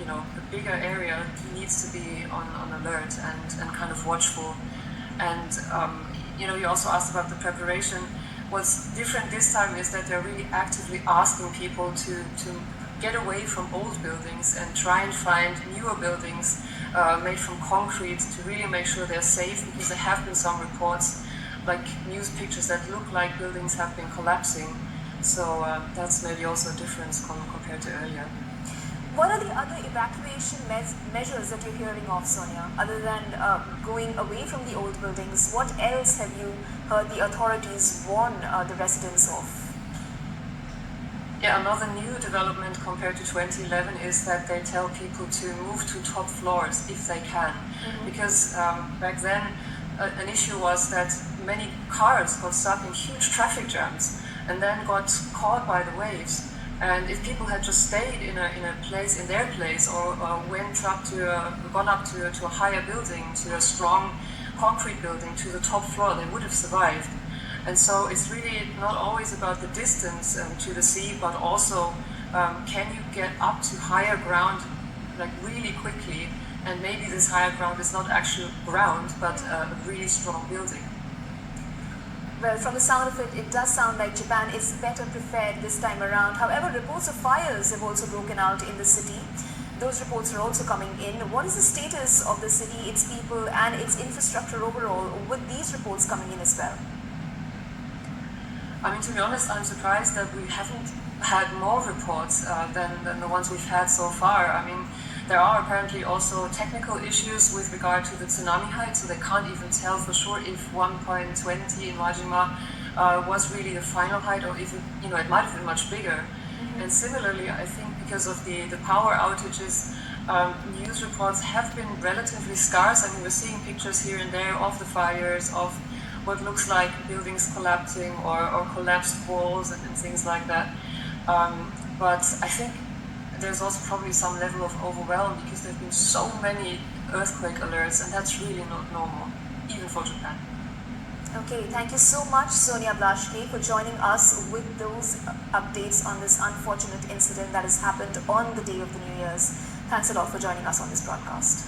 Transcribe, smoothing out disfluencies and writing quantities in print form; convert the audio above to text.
a bigger area needs to be on alert and kind of watchful. And you also asked about the preparation. What's different this time is that they're really actively asking people to get away from old buildings and try and find newer buildings made from concrete to really make sure they're safe, because there have been some reports, like news pictures, that look like buildings have been collapsing. So that's maybe also a difference compared to earlier. What are the other evacuation measures that you're hearing of, Sonia? Other than going away from the old buildings, what else have you heard the authorities warn the residents of? Yeah, another new development compared to 2011 is that they tell people to move to top floors if they can. Mm-hmm. Because back then an issue was that many cars got stuck in huge traffic jams and then got caught by the waves. And if people had just stayed in their place, or gone up to a higher building, to a strong concrete building, to the top floor, they would have survived. And so it's really not always about the distance to the sea, but also can you get up to higher ground like really quickly, and maybe this higher ground is not actual ground, but a really strong building. Well, from the sound of it, it does sound like Japan is better prepared this time around. However, reports of fires have also broken out in the city. Those reports are also coming in. What is the status of the city, its people, and its infrastructure overall with these reports coming in as well? I mean, to be honest, I'm surprised that we haven't had more reports than the ones we've had so far. I mean, there are apparently also technical issues with regard to the tsunami height, so they can't even tell for sure if 1.20 in Majima was really the final height, or even, it might have been much bigger. Mm-hmm. And similarly, I think because of the power outages, news reports have been relatively scarce. I mean, we're seeing pictures here and there of the fires, of what looks like buildings collapsing or collapsed walls and things like that. But I think there's also probably some level of overwhelm, because there have been so many earthquake alerts, and that's really not normal, even for Japan. Okay, thank you so much, Sonia Blashke, for joining us with those updates on this unfortunate incident that has happened on the day of the New Year's. Thanks a lot for joining us on this broadcast.